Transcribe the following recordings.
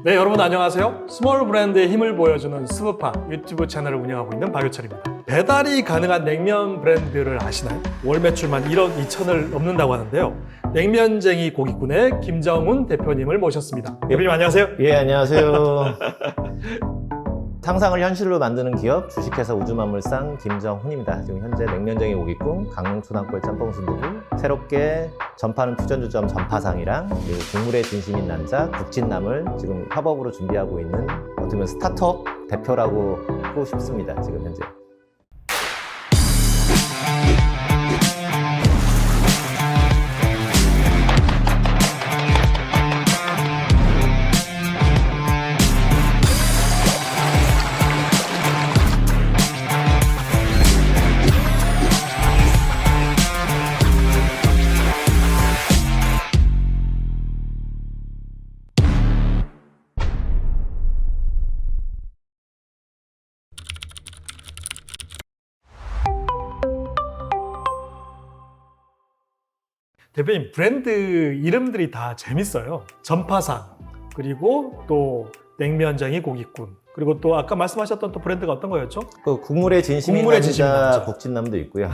네, 여러분 안녕하세요. 스몰 브랜드의 힘을 보여주는 스브파 유튜브 채널을 운영하고 있는 박효철입니다. 배달이 가능한 냉면 브랜드를 아시나요? 월 매출만 1억 2천을 넘는다고 하는데요. 냉면쟁이 고깃군의 김정훈 대표님을 모셨습니다. 대표님 안녕하세요. 예, 안녕하세요. 상상을 현실로 만드는 기업 주식회사 우주만물상 김정훈입니다. 지금 현재 냉면쟁이 고깃군, 강릉초당골 짬뽕 순두부, 새롭게 전파는 퓨전주점 전파상이랑 그리고 국물의 진심인 남자 국진남을 지금 협업으로 준비하고 있는 어떻게 보면 스타트업 대표라고 하고 싶습니다. 지금 현재. 대표님 브랜드 이름들이 다 재밌어요. 전파상, 그리고 또 냉면쟁이 고깃군, 그리고 또 아까 말씀하셨던 또 브랜드가 어떤 거였죠? 그 국물의 진심인 국물의 남자, 진심인 남자. 국진남도 있고요.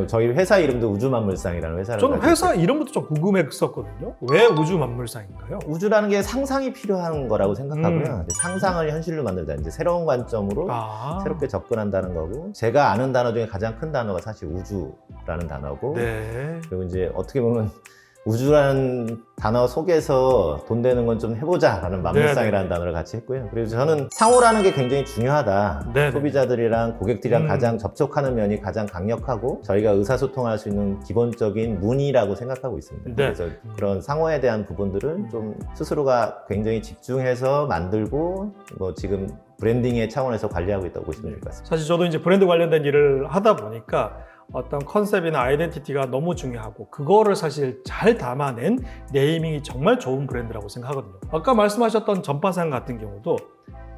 저희 회사 이름도 우주만물상이라는 회사를 저는 가지고 회사 이름부터 좀 궁금했었거든요. 왜 우주만물상인가요? 우주라는 게 상상이 필요한 거라고 생각하고요. 이제 상상을 현실로 만들다. 이제 새로운 관점으로 새롭게 접근한다는 거고, 제가 아는 단어 중에 가장 큰 단어가 사실 우주라는 단어고, 네. 그리고 이제 어떻게 보면 우주라는 단어 속에서 돈 되는 건 좀 해보자라는 만물상이라는 단어를 같이 했고요. 그리고 저는 상호라는 게 굉장히 중요하다. 네네. 소비자들이랑 고객들이랑 가장 접촉하는 면이 가장 강력하고 저희가 의사소통할 수 있는 기본적인 문이라고 생각하고 있습니다. 네. 그래서 그런 상호에 대한 부분들은 좀 스스로가 굉장히 집중해서 만들고 뭐 지금 브랜딩의 차원에서 관리하고 있다고 보시면 될 것 같습니다. 사실 저도 이제 브랜드 관련된 일을 하다 보니까 어떤 컨셉이나 아이덴티티가 너무 중요하고, 그거를 사실 잘 담아낸 네이밍이 정말 좋은 브랜드라고 생각하거든요. 아까 말씀하셨던 전파상 같은 경우도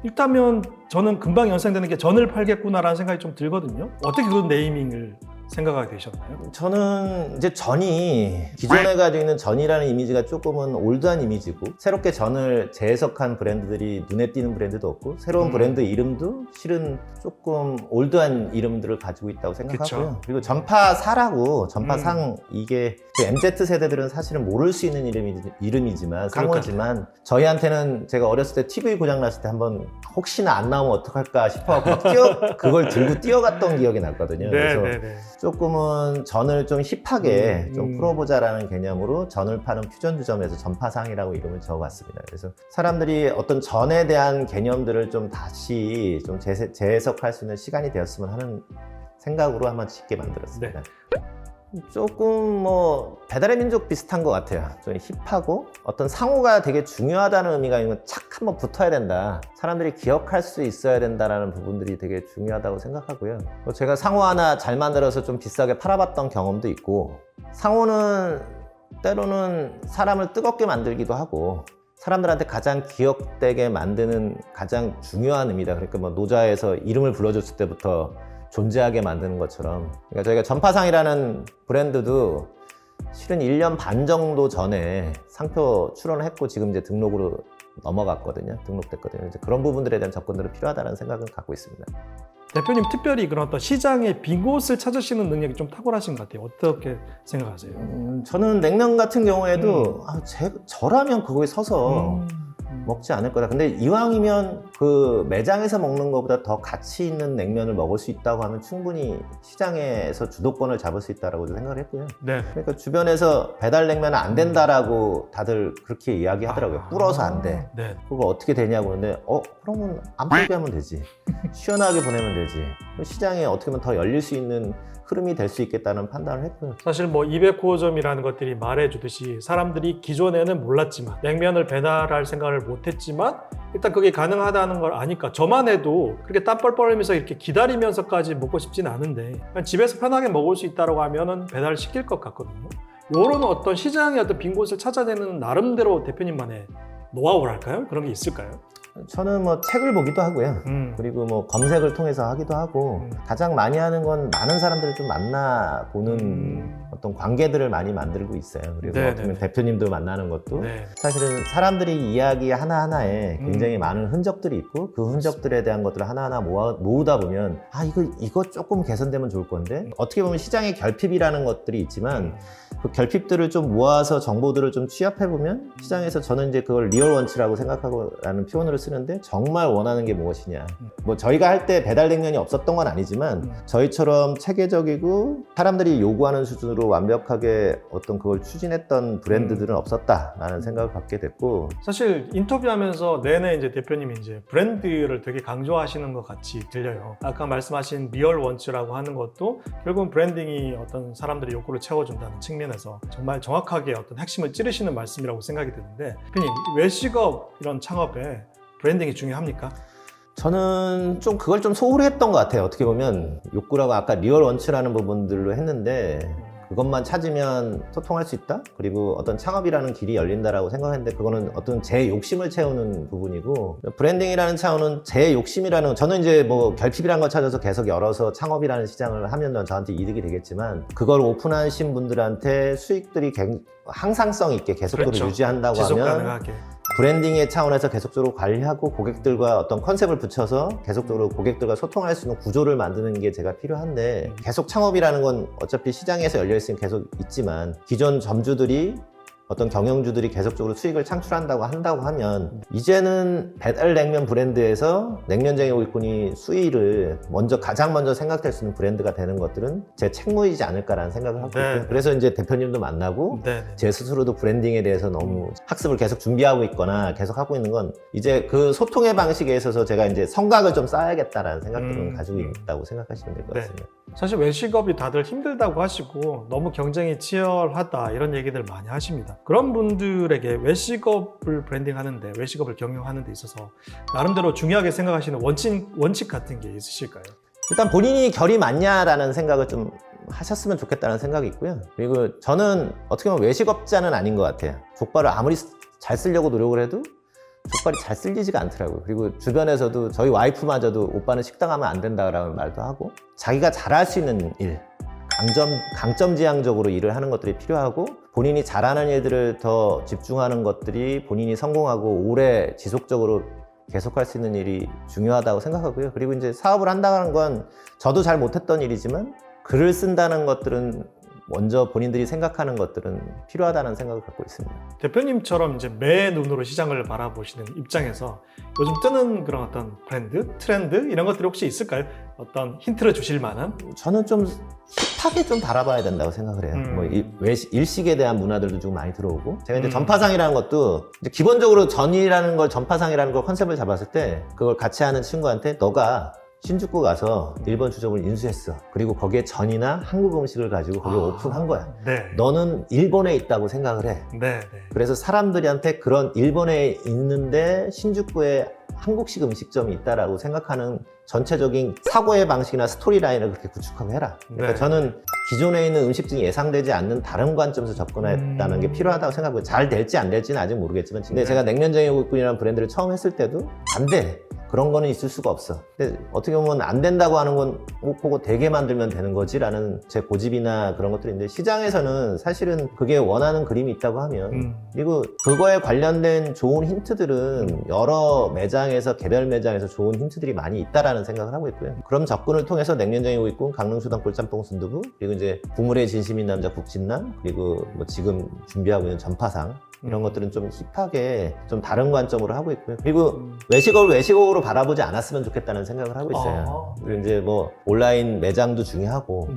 일단은 저는 금방 연상되는 게 전을 팔겠구나라는 생각이 좀 들거든요. 어떻게 그런 네이밍을 생각하게 되셨나요? 저는 이제 전이 기존에 가지고 있는 전이라는 이미지가 조금은 올드한 이미지고, 새롭게 전을 재해석한 브랜드들이 눈에 띄는 브랜드도 없고, 새로운 브랜드 이름도 실은 조금 올드한 이름들을 가지고 있다고 생각하고요. 그쵸. 그리고 전파사라고, 전파상, 이게 그 MZ 세대들은 사실은 모를 수 있는 이름이지만, 상호지만 저희한테는 제가 어렸을 때 TV 고장 났을 때 한번 혹시나 안 나오면 어떡할까 싶어서 그걸 들고 뛰어갔던 기억이 났거든요. 그래서 네네네. 조금은 전을 좀 힙하게 좀 풀어보자라는 개념으로 전을 파는 퓨전주점에서 전파상이라고 이름을 적어봤습니다. 그래서 사람들이 어떤 전에 대한 개념들을 좀 다시 좀 재해석할 수 있는 시간이 되었으면 하는 생각으로 한번 짓게 만들었습니다. 네. 조금 뭐 배달의 민족 비슷한 것 같아요. 좀 힙하고 어떤 상호가 되게 중요하다는 의미가 있는 착 한번 붙어야 된다. 사람들이 기억할 수 있어야 된다라는 부분들이 되게 중요하다고 생각하고요. 제가 상호 하나 잘 만들어서 좀 비싸게 팔아봤던 경험도 있고, 상호는 때로는 사람을 뜨겁게 만들기도 하고 사람들한테 가장 기억되게 만드는 가장 중요한 의미다. 그러니까 뭐 노자에서 이름을 불러줬을 때부터 존재하게 만드는 것처럼, 그러니까 저희가 전파상이라는 브랜드도 실은 1년 반 정도 전에 상표 출원을 했고 지금 이제 등록으로 넘어갔거든요. 등록됐거든요. 이제 그런 부분들에 대한 접근들은 필요하다는 생각은 갖고 있습니다. 대표님 특별히 그런 어떤 시장의 빈 곳을 찾으시는 능력이 좀 탁월하신 것 같아요. 어떻게 생각하세요? 저는 냉면 같은 경우에도 저라면 그거에 서서 먹지 않을 거다. 근데 이왕이면 그 매장에서 먹는 것보다 더 가치 있는 냉면을 먹을 수 있다고 하면 충분히 시장에서 주도권을 잡을 수 있다고 생각을 했고요. 네. 그러니까 주변에서 배달 냉면은 안 된다라고 다들 그렇게 이야기하더라고요. 불어서 안 돼. 네. 그거 어떻게 되냐고. 근데 그러면 안 불게 하면 되지. 시원하게 보내면 되지. 시장에 어떻게 보면 더 열릴 수 있는 흐름이 될 수 있겠다는 판단을 했고요. 사실 뭐 200호점이라는 것들이 말해주듯이 사람들이 기존에는 몰랐지만, 냉면을 배달할 생각을 못했지만 일단 그게 가능하다는 걸 아니까 저만 해도 그렇게 땀 뻘뻘 흘리면서 이렇게 기다리면서까지 먹고 싶진 않은데 그냥 집에서 편하게 먹을 수 있다고 하면은 배달을 시킬 것 같거든요. 요런 어떤 시장의 어떤 빈 곳을 찾아내는 나름대로 대표님만의 노하우랄까요? 그런 게 있을까요? 저는 뭐 책을 보기도 하고요. 그리고 뭐 검색을 통해서 하기도 하고 가장 많이 하는 건 많은 사람들을 좀 만나보는 어떤 관계들을 많이 만들고 있어요. 그리고 네, 어떻게 보면 네. 대표님들 만나는 것도 네. 사실은 사람들이 이야기 하나하나에 굉장히 많은 흔적들이 있고 그 흔적들에 대한 것들을 하나하나 모으다 보면 아 이거 조금 개선되면 좋을 건데 어떻게 보면 시장의 결핍이라는 것들이 있지만 그 결핍들을 좀 모아서 정보들을 좀 취합해보면 시장에서 저는 이제 그걸 리얼 원치라고 생각하고 라는 표현으로 쓰는데 정말 원하는 게 무엇이냐 뭐 저희가 할 때 배달 냉면이 없었던 건 아니지만 저희처럼 체계적이고 사람들이 요구하는 수준으로 완벽하게 어떤 그걸 추진했던 브랜드들은 없었다라는 생각을 갖게 됐고 사실 인터뷰하면서 내내 이제 대표님이 이제 브랜드를 되게 강조하시는 것 같이 들려요. 아까 말씀하신 리얼 원츠라고 하는 것도 결국은 브랜딩이 어떤 사람들의 욕구를 채워준다는 측면에서 정말 정확하게 어떤 핵심을 찌르시는 말씀이라고 생각이 드는데 대표님 외식업 이런 창업에 브랜딩이 중요합니까? 저는 좀 그걸 좀 소홀히 했던 것 같아요. 어떻게 보면 욕구라고 아까 리얼 원츠라는 부분들로 했는데 그것만 찾으면 소통할 수 있다? 그리고 어떤 창업이라는 길이 열린다라고 생각했는데 그거는 어떤 제 욕심을 채우는 부분이고 브랜딩이라는 차원은 제 욕심이라는 저는 이제 뭐 결핍이라는 걸 찾아서 계속 열어서 창업이라는 시장을 하면 저한테 이득이 되겠지만 그걸 오픈하신 분들한테 수익들이 항상성 있게 계속적으로 그렇죠. 유지한다고 지속 하면 가능하게. 브랜딩의 차원에서 계속적으로 관리하고 고객들과 어떤 컨셉을 붙여서 계속적으로 고객들과 소통할 수 있는 구조를 만드는 게 제가 필요한데 계속 창업이라는 건 어차피 시장에서 열려있으면 계속 있지만 기존 점주들이 어떤 경영주들이 계속적으로 수익을 창출한다고 하면 이제는 배달 냉면 브랜드에서 냉면쟁이 일꾼이 수익을 가장 먼저 생각될 수 있는 브랜드가 되는 것들은 제 책무이지 않을까라는 생각을 하고 있고요. 그래서 이제 대표님도 만나고 제 스스로도 브랜딩에 대해서 너무 학습을 계속 준비하고 있거나 계속 하고 있는 건 이제 그 소통의 방식에 있어서 제가 이제 성각을 좀 쌓아야겠다라는 생각들은 가지고 있다고 생각하시면 될 것 같습니다. 사실 외식업이 다들 힘들다고 하시고 너무 경쟁이 치열하다 이런 얘기들 많이 하십니다. 그런 분들에게 외식업을 브랜딩하는데 외식업을 경영하는 데 있어서 나름대로 중요하게 생각하시는 원칙 같은 게 있으실까요? 일단 본인이 결이 맞냐라는 생각을 좀 하셨으면 좋겠다는 생각이 있고요. 그리고 저는 어떻게 보면 외식업자는 아닌 것 같아요. 족발을 아무리 잘 쓰려고 노력을 해도 족발이 잘 쓸리지가 않더라고요. 그리고 주변에서도 저희 와이프마저도 오빠는 식당 하면 안 된다라는 말도 하고 자기가 잘할 수 있는 일 강점지향적으로 일을 하는 것들이 필요하고 본인이 잘하는 일들을 더 집중하는 것들이 본인이 성공하고 오래 지속적으로 계속할 수 있는 일이 중요하다고 생각하고요. 그리고 이제 사업을 한다는 건 저도 잘 못했던 일이지만 글을 쓴다는 것들은 먼저 본인들이 생각하는 것들은 필요하다는 생각을 갖고 있습니다. 대표님처럼 이제 매 눈으로 시장을 바라보시는 입장에서 요즘 뜨는 그런 어떤 브랜드, 트렌드 이런 것들이 혹시 있을까요? 어떤 힌트를 주실 만한? 저는 좀 힙하게 좀 바라봐야 된다고 생각을 해요. 뭐 일식에 대한 문화들도 좀 많이 들어오고 제가 이제 전파상이라는 것도 이제 기본적으로 전파상이라는 걸 컨셉을 잡았을 때 그걸 같이 하는 친구한테 너가 신주쿠 가서 일본 주점을 인수했어. 그리고 거기에 전이나 한국 음식을 가지고 거기에 오픈한 거야. 너는 일본에 있다고 생각을 해. 그래서 사람들한테 그런 일본에 있는데 신주쿠에 한국식 음식점이 있다라고 생각하는 전체적인 사고의 방식이나 스토리라인을 그렇게 구축하고 해라. 그러니까 저는 기존에 있는 음식 중에 예상되지 않는 다른 관점에서 접근했다는 게 필요하다고 생각하고 잘 될지 안 될지는 아직 모르겠지만 근데 제가 냉면쟁이 일꾼이라는 브랜드를 처음 했을 때도 안 돼. 그런 거는 있을 수가 없어. 근데 어떻게 보면 안 된다고 하는 건 보고 되게 만들면 되는 거지 라는 제 고집이나 그런 것들이 있는데 시장에서는 사실은 그게 원하는 그림이 있다고 하면 그리고 그거에 관련된 좋은 힌트들은 여러 매장에서 개별 매장에서 좋은 힌트들이 많이 있다라는 생각을 하고 있고요. 그런 접근을 통해서 냉면쟁이 일꾼, 강릉수단골 짬뽕 순두부 그리고 이제 국물의 진심인 남자 국진남 그리고 뭐 지금 준비하고 있는 전파상 이런 것들은 좀 힙하게 좀 다른 관점으로 하고 있고요. 그리고 외식업으로 바라보지 않았으면 좋겠다는 생각을 하고 있어요. 그리고 이제 뭐 온라인 매장도 중요하고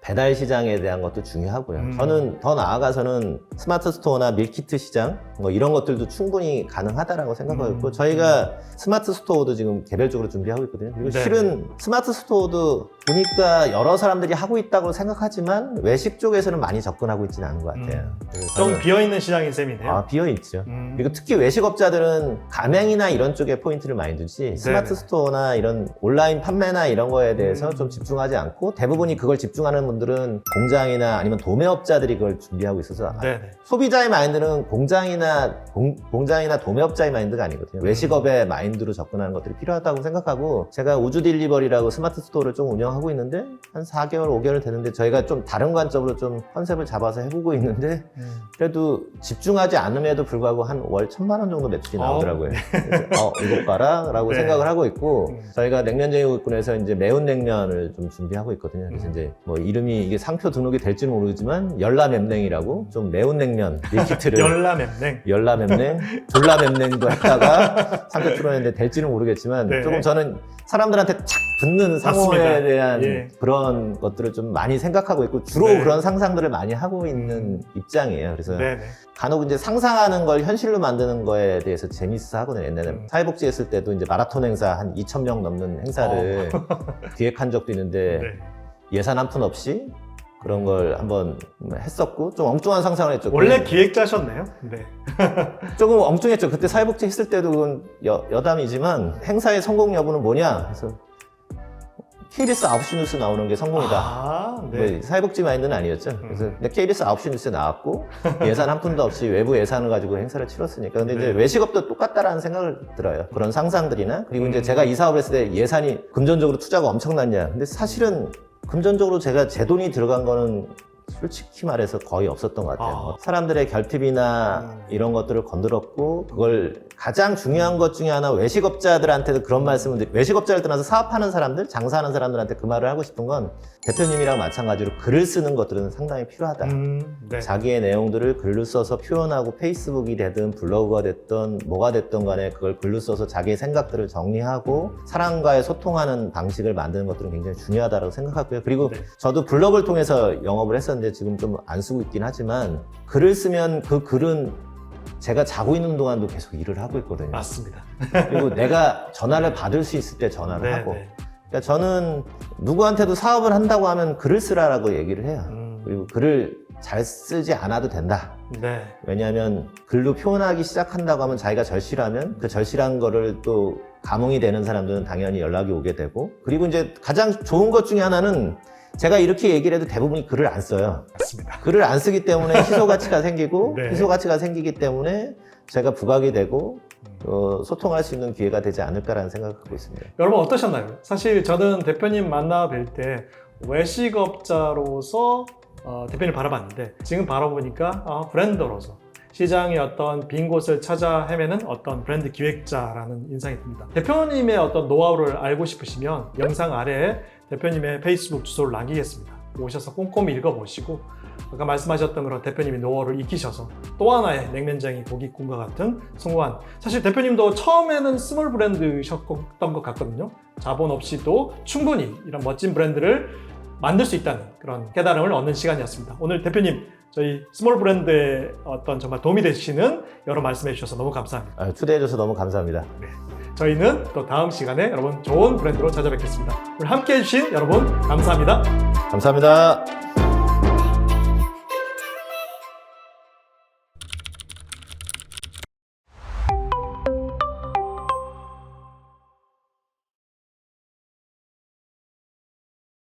배달 시장에 대한 것도 중요하고요. 저는 더 나아가서는 스마트 스토어나 밀키트 시장 뭐 이런 것들도 충분히 가능하다라고 생각하고 있고 저희가 스마트 스토어도 지금 개별적으로 준비하고 있거든요. 그리고 실은 스마트 스토어도 보니까 여러 사람들이 하고 있다고 생각하지만 외식 쪽에서는 많이 접근하고 있지는 않은 것 같아요. 좀 비어있는 시장인 셈이네요. 비어있죠. 그리고 특히 외식업자들은 가맹이나 이런 쪽에 포인트를 많이 두지 스마트 스토어나 이런 온라인 판매나 이런 거에 대해서 좀 집중하지 않고 대부분이 그걸 집중하는 분들은 공장이나 아니면 도매업자들이 그걸 준비하고 있어서 소비자의 마인드는 공장이나 도매업자의 마인드가 아니거든요. 외식업의 마인드로 접근하는 것들이 필요하다고 생각하고 제가 우주 딜리버리라고 스마트 스토어를 좀 운영하고 운영하고 있는데 한 4개월, 5개월 되는데 저희가 좀 다른 관점으로 좀 컨셉을 잡아서 해보고 있는데 그래도 집중하지 않음에도 불구하고 한 월 1,000만 원 정도 매출이 나오더라고요. 그래서 이것 봐라 라고 네. 생각을 하고 있고 저희가 냉면쟁이 국군에서 이제 매운 냉면을 좀 준비하고 있거든요. 그래서 이제 뭐 이름이 이게 상표 등록이 될지는 모르지만 열라맵냉이라고 좀 매운 냉면 밀키트를 열라맵냉. 열라맵냉, 둘라맵냉도 했다가 상표 출원했는데 될지는 모르겠지만 네. 조금 저는 사람들한테 착 붙는 상호에 맞습니다. 대한 예. 그런 것들을 좀 많이 생각하고 있고 주로 네. 그런 상상들을 많이 하고 있는 입장이에요. 그래서 네네. 간혹 이제 상상하는 걸 현실로 만드는 거에 대해서 재밌어 하거든요. 옛날에 사회복지 했을 때도 이제 마라톤 행사 한 2,000명 넘는 행사를 기획한 적도 있는데 네. 예산 한 푼 없이 그런 걸 한번 했었고 좀 엉뚱한 상상을 했죠. 원래 기획자셨네요. 네. 조금 엉뚱했죠. 그때 사회복지 했을 때도 그건 여담이지만 행사의 성공 여부는 뭐냐? 그래서 KBS 9시 뉴스 나오는 게 성공이다. 아, 네. 뭐 사회복지 마인드는 아니었죠. 그래서 근데 KBS 9시 뉴스에 나왔고 예산 한 푼도 없이 외부 예산을 가지고 행사를 치렀으니까. 근데 이제 네. 외식업도 똑같다라는 생각을 들어요. 그런 상상들이나 그리고 이제 제가 이 사업을 했을 때 예산이 금전적으로 투자가 엄청났냐. 근데 사실은 금전적으로 제가 제 돈이 들어간 거는 솔직히 말해서 거의 없었던 것 같아요. 사람들의 결핍이나 이런 것들을 건드렸고 그걸 가장 중요한 것 중에 하나 외식업자들한테도 그런 말씀을 드리고 외식업자를 떠나서 사업하는 사람들, 장사하는 사람들한테 그 말을 하고 싶은 건 대표님이랑 마찬가지로 글을 쓰는 것들은 상당히 필요하다. 네. 자기의 내용들을 글로 써서 표현하고 페이스북이 되든 블로그가 됐든 뭐가 됐든 간에 그걸 글로 써서 자기의 생각들을 정리하고 사람과의 소통하는 방식을 만드는 것들은 굉장히 중요하다고 생각하고요. 그리고 네. 저도 블로그를 통해서 영업을 했었는데 지금 좀 안 쓰고 있긴 하지만 글을 쓰면 그 글은 제가 자고 있는 동안도 계속 일을 하고 있거든요. 맞습니다. 그리고 내가 전화를 받을 수 있을 때 전화를 네, 하고 네. 그러니까 저는 누구한테도 사업을 한다고 하면 글을 쓰라라고 얘기를 해요. 그리고 글을 잘 쓰지 않아도 된다. 네. 왜냐하면 글로 표현하기 시작한다고 하면 자기가 절실하면 그 절실한 거를 또 감흥이 되는 사람들은 당연히 연락이 오게 되고 그리고 이제 가장 좋은 것 중에 하나는 제가 이렇게 얘기를 해도 대부분이 글을 안 써요. 맞습니다. 글을 안 쓰기 때문에 희소 가치가 생기고 네. 희소 가치가 생기기 때문에 제가 부각이 되고 소통할 수 있는 기회가 되지 않을까라는 생각을 갖고 있습니다. 여러분 어떠셨나요? 사실 저는 대표님 만나 뵐 때 외식업자로서 대표님 바라봤는데 지금 바라보니까 브랜더로서 시장의 어떤 빈 곳을 찾아 헤매는 어떤 브랜드 기획자라는 인상이 듭니다. 대표님의 어떤 노하우를 알고 싶으시면 영상 아래에 대표님의 페이스북 주소를 남기겠습니다. 오셔서 꼼꼼히 읽어보시고 아까 말씀하셨던 그런 대표님의 노하우를 익히셔서 또 하나의 냉면쟁이 고깃국과 같은 성공한 사실 대표님도 처음에는 스몰 브랜드셨던 것 같거든요. 자본 없이도 충분히 이런 멋진 브랜드를 만들 수 있다는 그런 깨달음을 얻는 시간이었습니다. 오늘 대표님 저희 스몰 브랜드에 어떤 정말 도움이 되시는 여러 말씀해 주셔서 너무 감사합니다. 초대해줘서 너무 감사합니다. 저희는 또 다음 시간에 여러분 좋은 브랜드로 찾아뵙겠습니다. 오늘 함께 해주신 여러분 감사합니다. 감사합니다.